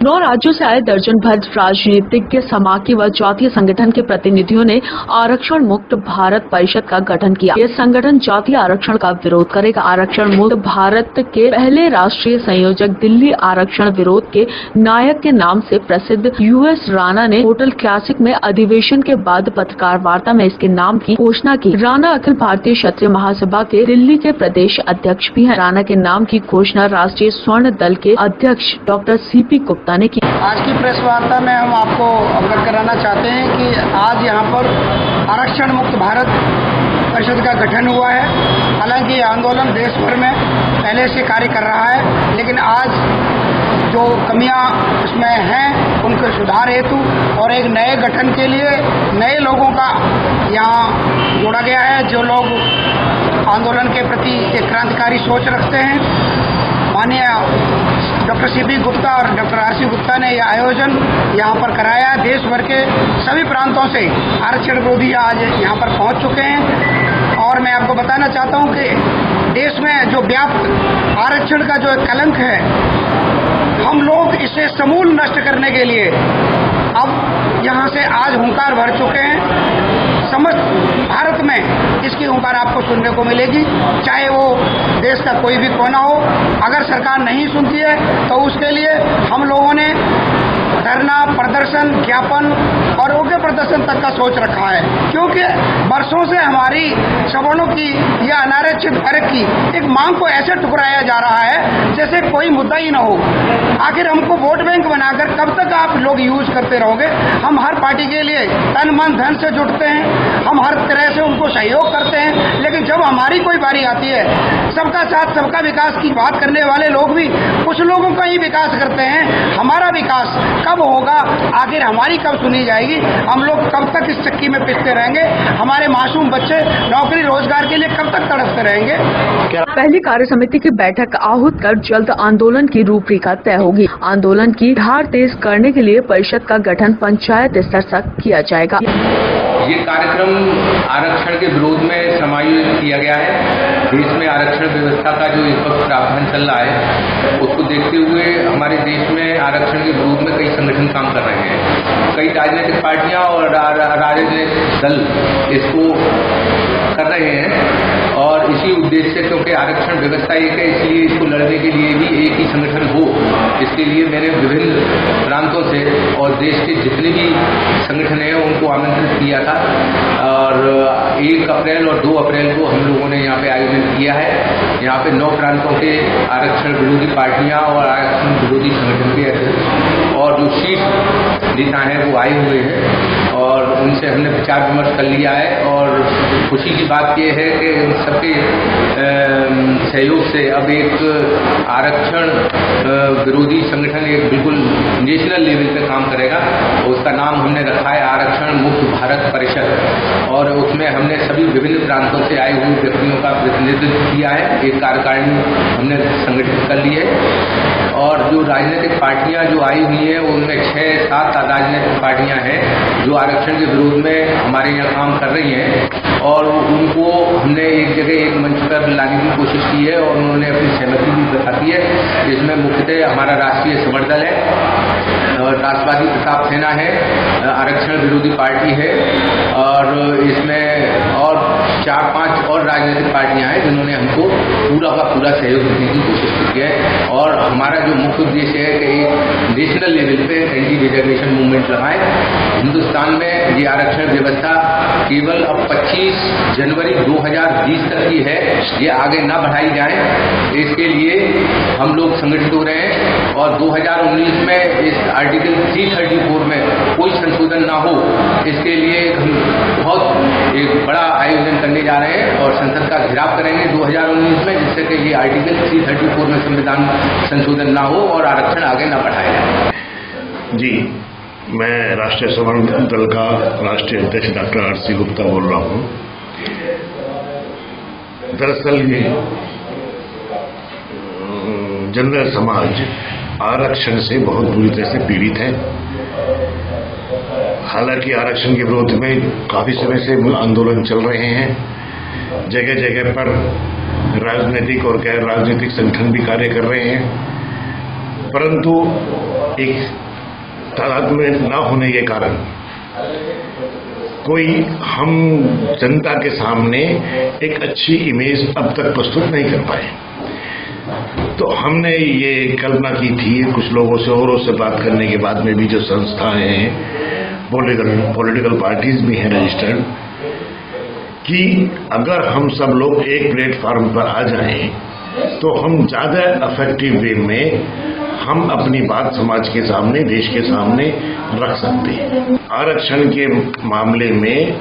9 राज्यों से आए दर्जन भर राजनीतिज्ञ, समाकी व जातीय संगठन के प्रतिनिधियों ने आरक्षण मुक्त भारत परिषद का गठन किया। ये संगठन जातीय आरक्षण का विरोध करेगा। आरक्षण मुक्त भारत के पहले राष्ट्रीय संयोजक, दिल्ली आरक्षण विरोध के नायक के नाम से प्रसिद्ध US राणा ने होटल क्लासिक में अधिवेशन के बाद पत्रकार वार्ता में इसके नाम की घोषणा की। राणा अखिल भारतीय क्षत्रिय महासभा के दिल्ली के प्रदेश अध्यक्ष भी हैं। राणा के नाम की घोषणा राष्ट्रीय स्वर्ण दल के अध्यक्ष डॉक्टर CP गुप्ता ने की। आज की प्रेस वार्ता में हम आपको अवगत कराना चाहते हैं कि आज यहाँ पर आरक्षण मुक्त भारत परिषद का गठन हुआ है। हालांकि ये आंदोलन देश भर में पहले से कार्य कर रहा है, लेकिन आज जो कमियां इसमें हैं उनके सुधार हेतु और एक नए गठन के लिए नए लोगों का यहाँ जोड़ा गया है, जो लोग आंदोलन के प्रति एक क्रांतिकारी सोच रखते हैं। माननीय डॉक्टर CP गुप्ता और डॉक्टर RC गुप्ता ने यह आयोजन यहाँ पर कराया है। देश भर के सभी प्रांतों से आरक्षण विरोधी आज यहाँ पर पहुँच चुके हैं और मैं आपको बताना चाहता हूँ कि देश में जो व्याप्त आरक्षण का जो एक कलंक है, हम लोग इसे समूल नष्ट करने के लिए अब यहाँ से आज हुंकार भर चुके हैं। समस्त भारत में इसकी हुंकार आपको सुनने को मिलेगी, चाहे वो देश का कोई भी कोना हो। अगर सरकार नहीं सुनती है तो उसके लिए हम लोगों ने धरना, प्रदर्शन, ज्ञापन और उग्र प्रदर्शन तक का सोच रखा है, क्योंकि वर्षों से हमारी सवर्णों की या अनारक्षित वर्ग की एक मांग को ऐसे ठुकराया जा रहा है जैसे कोई मुद्दा ही न हो। आखिर हमको वोट बैंक बनाकर कब तक आप लोग यूज करते रहोगे? हम हर पार्टी के लिए तन मन धन से जुटते हैं, हम हर तरह से उनको सहयोग करते हैं, लेकिन जब हमारी कोई बारी आती है, सबका साथ सबका विकास की बात करने वाले लोग भी कुछ लोगों का ही विकास करते हैं। हमारा विकास कब होगा? आखिर हमारी कब सुनी जाएगी? हम लोग कब तक इस चक्की में पिसते रहेंगे? हमारे मासूम बच्चे नौकरी रोजगार के लिए कब तक तड़पते रहेंगे? पहली कार्य समिति की बैठक आहूत कर जल्द आंदोलन की रूपरेखा तय होगी। आंदोलन की धार तेज करने के लिए परिषद का गठन पंचायत स्तर तक किया जाएगा। ये कार्यक्रम आरक्षण के विरोध में समायोजित किया गया है। देश में आरक्षण व्यवस्था का जो इस वक्त प्रावधान चल रहा है, उसको देखते हुए हमारे देश में आरक्षण के विरोध में कई संगठन काम कर रहे हैं। कई राजनीतिक पार्टियां और राजनीतिक दल इसको कर रहे हैं और इसी उद्देश्य से, क्योंकि आरक्षण व्यवस्था एक है, इसलिए इसको लड़ने के लिए भी एक ही संगठन हो, इसके लिए मैंने विभिन्न प्रांतों से और देश के जितने भी संगठन हैं उनको आमंत्रित किया था और 1 अप्रैल और 2 अप्रैल को हम लोगों ने यहाँ पे आयोजन किया है। यहाँ पे 9 प्रांतों के आरक्षण विरोधी पार्टियां और आरक्षण विरोधी संगठन के और जो शीर्ष नेता हैं वो आए हुए हैं और उनसे हमने विचार विमर्श कर लिया है और खुशी की बात यह है कि इन सबके सहयोग से अब एक आरक्षण विरोधी संगठन एक बिल्कुल नेशनल लेवल पे काम करेगा। उसका नाम हमने रखा है आरक्षण मुक्त भारत परिषद और उसमें हमने सभी विभिन्न प्रांतों से आए हुए व्यक्तियों का प्रतिनिधित्व किया है। एक कार्यकारिणी हमने संगठित कर ली है और जो राजनीतिक पार्टियां जो आई हुई हैं उनमें 6-7 राजनीतिक पार्टियां हैं जो आरक्षण के विरोध में हमारे यहाँ काम कर रही हैं और उनको हमने एक जगह एक मंच पर लाने की कोशिश की है और उन्होंने अपनी सहमति भी बताती है। इसमें मुख्यतः हमारा राष्ट्रीय स्वर्ण दल है और राष्ट्रवादी प्रताप सेना है, आरक्षण विरोधी पार्टी है और इसमें और 4-5 और राजनीतिक पार्टियां हैं जिन्होंने हमको पूरा का पूरा सहयोग देने की कोशिश की है और हमारा जो मुख्य उद्देश्य है कि एक नेशनल लेवल पे एंटी रिजर्वेशन मूवमेंट लगाएं। हिंदुस्तान में ये आरक्षण व्यवस्था केवल अब 25 जनवरी 2020 तक की है, ये आगे ना बढ़ाई जाए, इसके लिए हम लोग संगठित हो रहे हैं और 2019 में इस आर्टिकल 334 में कोई संशोधन ना हो, इसके लिए हम बहुत एक बड़ा आयोजन करने जा रहे हैं और संसद का घेराव करेंगे 2019 में, जिससे कि ये आर्टिकल 334 में संविधान संशोधन ना हो और आरक्षण आगे ना बढ़ाया जाए। जी, मैं राष्ट्रीय स्वर्ण दल का राष्ट्रीय अध्यक्ष डॉक्टर RC गुप्ता बोल रहा हूँ। दरअसल ये जनरल समाज आरक्षण से बहुत बुरी तरह से पीड़ित है। हालांकि आरक्षण के विरोध में काफी समय से आंदोलन चल रहे हैं, जगह जगह पर राजनीतिक और गैर राजनीतिक संगठन भी कार्य कर रहे हैं परंतु एक तादाद में न होने के कारण कोई हम जनता के सामने एक अच्छी इमेज अब तक प्रस्तुत नहीं कर पाए। तो हमने ये कल्पना की थी कुछ लोगों से और से बात करने के बाद में भी, जो संस्थाएं हैं, पॉलिटिकल पार्टीज भी हैं रजिस्टर्ड, कि अगर हम सब लोग एक प्लेटफॉर्म पर आ जाएं तो हम ज्यादा इफेक्टिव वे में हम अपनी बात समाज के सामने, देश के सामने रख सकते हैं। आरक्षण के मामले में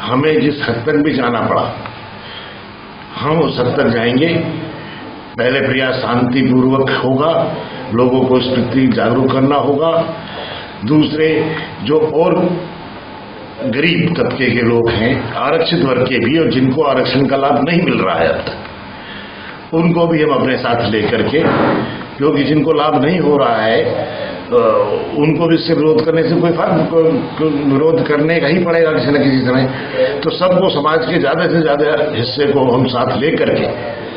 हमें जिस हद तक भी जाना पड़ा, हम उस हद तक जाएंगे। पहले प्रयास शांतिपूर्वक होगा, लोगों को इस प्रति जागरूक करना होगा। दूसरे, जो और गरीब तबके के लोग हैं, आरक्षित वर्ग के भी, और जिनको आरक्षण का लाभ नहीं मिल रहा है अब तक, उनको भी हम अपने साथ लेकर के, क्योंकि जिनको लाभ नहीं हो रहा है उनको भी इससे विरोध करने से कोई फर्क, विरोध करने का ही पड़ेगा किसी न किसी समय। तो सबको, समाज के ज्यादा से ज्यादा हिस्से को हम साथ लेकर के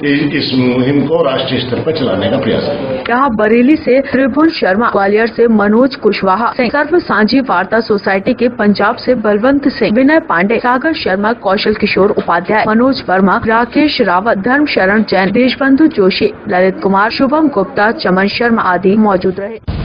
इस मुहिम को राष्ट्रीय स्तर पर चलाने का प्रयास करेंगे। यहाँ बरेली से त्रिभुवन शर्मा, ग्वालियर से मनोज कुशवाहा, सर्व साझी वार्ता सोसाइटी के पंजाब से बलवंत सिंह, विनय पांडे, सागर शर्मा, कौशल किशोर उपाध्याय, मनोज वर्मा, राकेश रावत, धर्म शरण जैन, देशबंधु जोशी, ललित कुमार, शुभम गुप्ता, चमन शर्मा आदि मौजूद रहे।